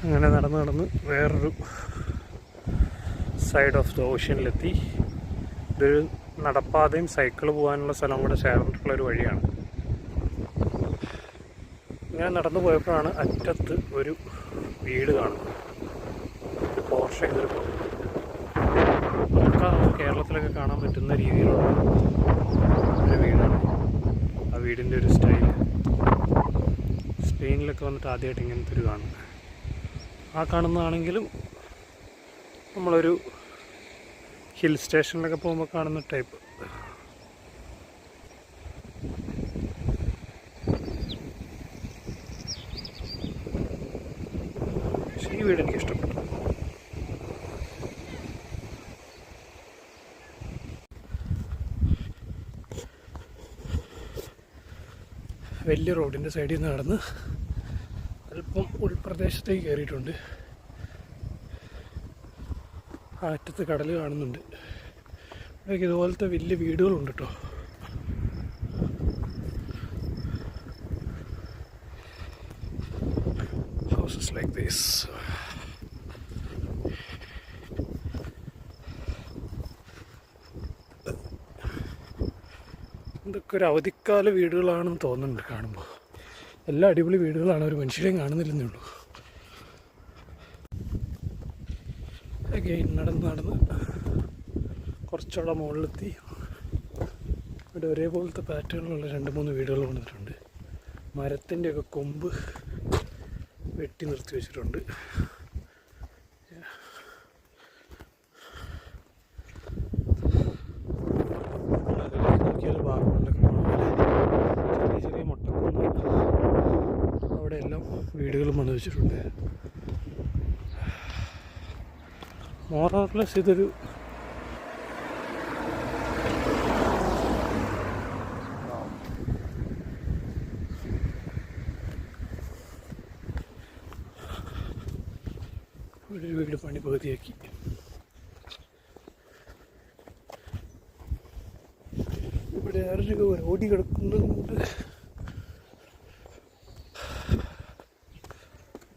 അങ്ങനെ നടന്ന് വേറൊരു സൈഡ് ഓഫ് ദ ഓഷ്യനിലെത്തി. ഇതൊരു നടപ്പാതയും സൈക്കിൾ പോകാനുള്ള സ്ഥലം കൂടെ ചേർന്നിട്ടുള്ളൊരു വഴിയാണ്. ഇങ്ങനെ നടന്നു പോയപ്പോഴാണ് അറ്റത്ത് ഒരു വീട് കാണുന്നത്. ഒരു പോർഷെ എതിർക്കും നമുക്ക് കേരളത്തിലൊക്കെ കാണാൻ പറ്റുന്ന രീതിയിലുള്ള ഒരു വീടാണ്. ആ വീടിൻ്റെ ഒരു സ്റ്റൈൽ സ്പെയിനിലൊക്കെ വന്നിട്ട് ആദ്യമായിട്ട് ഇങ്ങനത്തെ ഒരു കാണുന്നത്. ആ കാണുന്നതാണെങ്കിലും നമ്മളൊരു ഹിൽ സ്റ്റേഷനിലൊക്കെ പോകുമ്പോൾ കാണുന്ന ടൈപ്പ്. പക്ഷേ ഈ വീട് എനിക്ക് ഇഷ്ടപ്പെട്ടു. വലിയ റോഡിൻ്റെ സൈഡിൽ നിന്ന് നടന്ന് അല്പം ഉൾപ്രദേശത്തേക്ക് കയറിയിട്ടുണ്ട്. ആ അറ്റത്ത് കടൽ കാണുന്നുണ്ട്. ഇവിടെയൊക്കെ ഇതുപോലത്തെ വലിയ വീടുകളുണ്ട് കേട്ടോ. Houses like this. ഇതൊക്കെ ഒരു അവധിക്കാല വീടുകളാണെന്ന് തോന്നുന്നുണ്ട് കാണുമ്പോൾ. എല്ലാ അടിപൊളി വീടുകളാണ്, ഒരു മനുഷ്യരെയും കാണുന്നില്ലെന്നേ ഉള്ളൂ. നടന്ന് കുറച്ചുകൂടെ മുകളിലെത്തി. ഇവിടെ ഒരേപോലത്തെ പാറ്റേണിലുള്ള 2-3 വീടുകൾ വന്നിട്ടുണ്ട്. മരത്തിൻ്റെയൊക്കെ കൊമ്പ് വെട്ടി നിർത്തി വെച്ചിട്ടുണ്ട്. നോക്കിയാൽ ഭാഗങ്ങളിലൊക്കെ ചെറിയ ചെറിയ മുട്ടക്കൊന്ന് അവിടെയെല്ലാം വീടുകൾ പണിത് വെച്ചിട്ടുണ്ട്. മോറോർലെസ് ഇതൊരു വീട് പണി പകുതിയാക്കി. ഇവിടെ ആരൊക്കെ ഓടി കിടക്കുന്നുണ്ട്.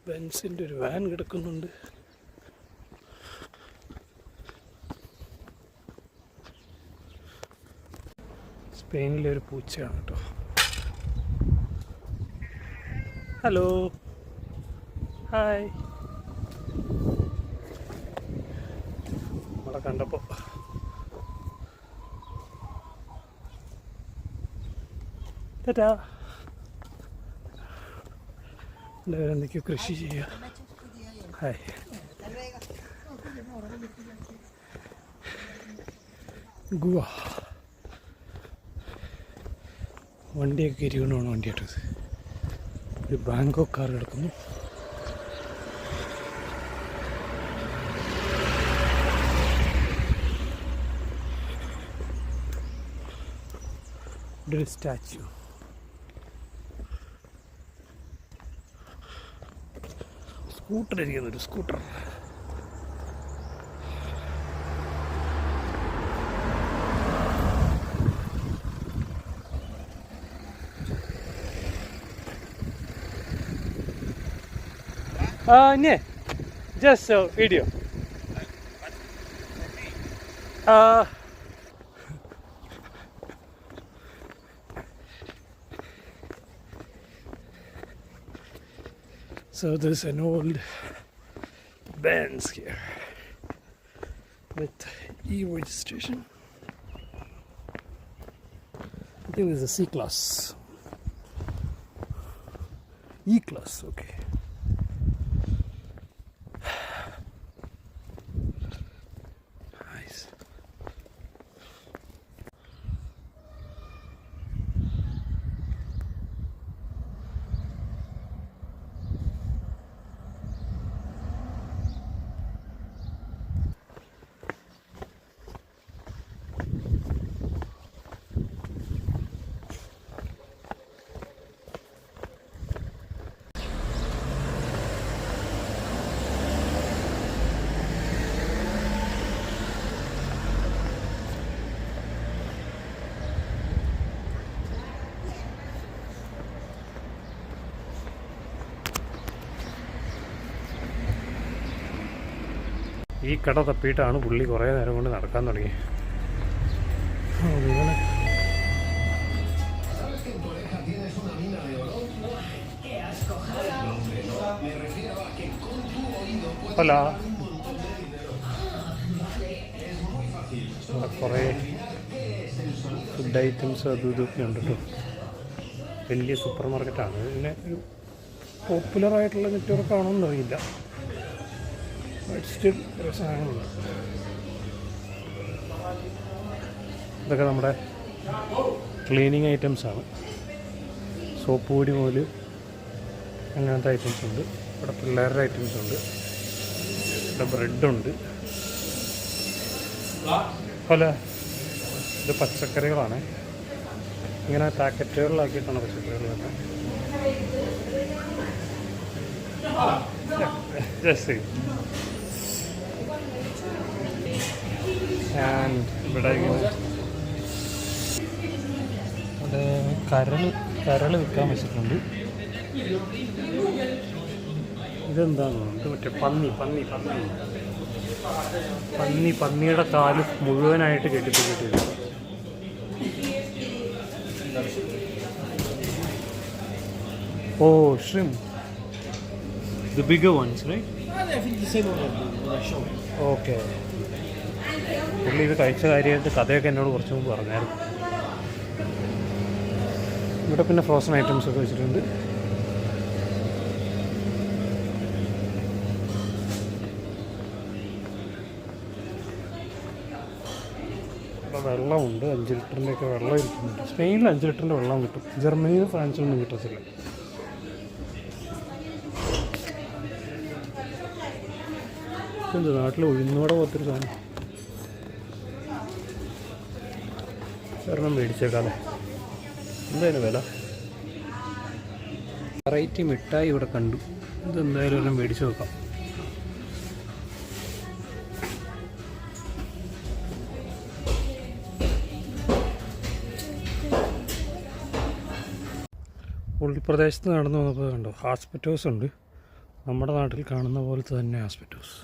ബെൻസിൻ്റെ ഒരു വാൻ കിടക്കുന്നുണ്ട്. സ്പെയിനിലെ ഒരു പൂച്ചയാണ് കേട്ടോ. Hello, hi. നമ്മളെ കണ്ടപ്പോൾ ടാറ്റാ. എന്തൊക്കെയോ കൃഷി ചെയ്യുക. ഹായ്. ഗുവ വണ്ടിയൊക്കെ കയറിക്കൊണ്ടാണ് വണ്ടിയായിട്ടത്. ഒരു ബാങ്കോക്ക് കാർ കിടക്കുന്നു. ഇവിടെ ഒരു സ്റ്റാച്യു. സ്കൂട്ടർ ഇരിക്കുന്നൊരു scooter. Nie, just a video. So there's an old Benz here with e-registration. I think there's a C-Class. E-Class, okay. ഈ കട തപ്പിയിട്ടാണ് പുള്ളി കുറേ നേരം കൊണ്ട് നടക്കാൻ തുടങ്ങി. അതുപോലെ അല്ല കുറേ ഫുഡ് ഐറ്റംസ് അതും ഇതൊക്കെ ഉണ്ട് കേട്ടോ. വലിയ സൂപ്പർ മാർക്കറ്റാണ്. പിന്നെ ഒരു പോപ്പുലറായിട്ടുള്ള നെറ്റ്വർക്ക് ആണോന്ന് അറിയില്ല. സ്റ്റിൽ കുറേ സാധനങ്ങളുണ്ട്. ഇതൊക്കെ നമ്മുടെ ക്ലീനിങ് ഐറ്റംസാണ്. സോപ്പ് പൊടി മുതൽ അങ്ങനത്തെ ഐറ്റംസ് ഉണ്ട്. ഇവിടെ പിള്ളേരുടെ ഐറ്റംസ് ഉണ്ട്. ഇവിടെ ബ്രെഡുണ്ട്. അല്ല ഇത് പച്ചക്കറികളാണ്. ഇങ്ങനെ പാക്കറ്റുകളിലാക്കിയിട്ടാണ് പച്ചക്കറികളൊക്കെ. ജസ്റ്റ് ഇവിടെ ഇങ്ങനെ ഇവിടെ കരൾ വിൽക്കാൻ വെച്ചിട്ടുണ്ട്. ഇതെന്താണെന്ന് ഇത് മറ്റേ പന്നിയുടെ കാല് മുഴുവനായിട്ട് കെട്ടിപ്പിടിച്ചിട്ടുണ്ട്. ഓ shrimp, the bigger ones, right? I think the same one when I show it. Okay. പുള്ളി ഇത് കഴിച്ച കാര്യമായിട്ട് കഥയൊക്കെ എന്നോട് കുറച്ച് മുമ്പ് പറഞ്ഞായിരുന്നു. ഇവിടെ പിന്നെ ഫ്രോസൺ ഐറ്റംസ് ഒക്കെ വെച്ചിട്ടുണ്ട്. വെള്ളമുണ്ട്. 5 ലിറ്ററിൻ്റെയൊക്കെ വെള്ളം ഇരിക്കുന്നുണ്ട്. സ്പെയിനിൽ 5 ലിറ്ററിൻ്റെ വെള്ളം കിട്ടും. ജർമ്മനിയിൽ ഫ്രാൻസിലൊന്നും കിട്ടത്തില്ല. എന്ത് നാട്ടിൽ ഉഴുന്നോടെ പോത്തൊരു സാധനം ഒരെണ്ണം മേടിച്ചേക്കാതെ. എന്തായാലും വില. വെറൈറ്റി മിഠായി ഇവിടെ കണ്ടു. ഇതെന്തായാലും ഒരെണ്ണം മേടിച്ച് നോക്കാം. ഉൾപ്രദേശത്ത് നടന്നു വന്നപ്പോൾ കണ്ടോ ഹാസ്പിറ്റോസ് ഉണ്ട്. നമ്മുടെ നാട്ടിൽ കാണുന്ന പോലത്തെ തന്നെ ഹാസ്പിറ്റോസ്.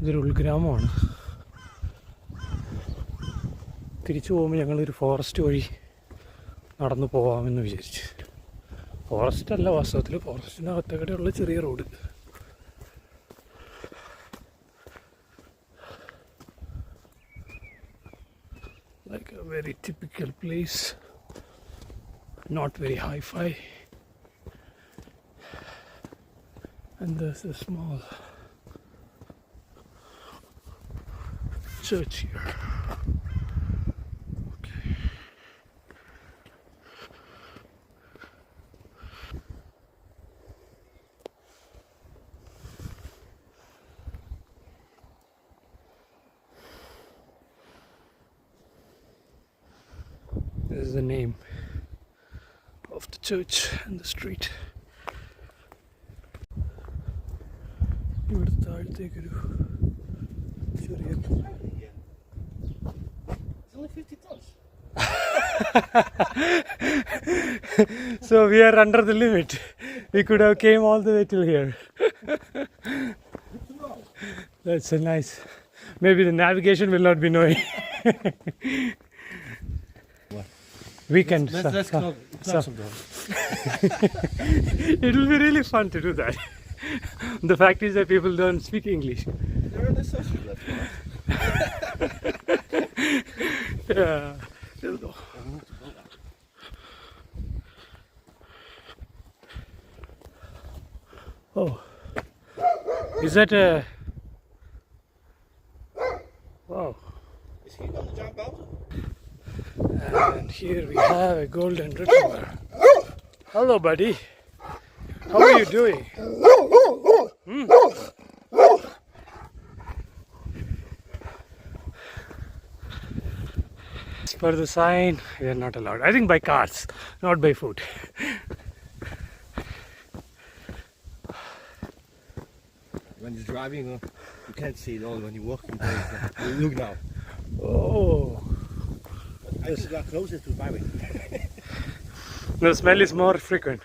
ഇതൊരു ഉൾഗ്രാമമാണ്. തിരിച്ചു പോകുമ്പോൾ ഞങ്ങളൊരു ഫോറസ്റ്റ് വഴി നടന്നു പോകാമെന്ന് വിചാരിച്ച്. ഫോറസ്റ്റ് അല്ല വാസ്തവത്തിൽ, ഫോറസ്റ്റിൻ്റെ അകത്തേക്കടെയുള്ള ചെറിയ road. Like a very typical place, not very hi-fi, and there's a small church here. Okay. This is the name of the church and the street. ഇവിടുത്തെ താഴത്തേക്കൊരു ചെറിയ It's only 50 tons. So we are under the limit. We could have came all the way till here. That's a nice. Maybe the navigation will not be knowing. Weekend. Let's knock some down. It will be really fun to do that. The fact is that people don't speak English. They're in the social left. Yeah. We'll go. Oh. Is that a... Wow. Is he going to jump out? And here we have a golden retriever. Hello, buddy. How are you doing? As per the sign, we are not allowed. I think by cars, not by foot. When you're driving, you can't see it all. When you're walking, look now. Oh. I think we are closer to Byron. The smell is more frequent.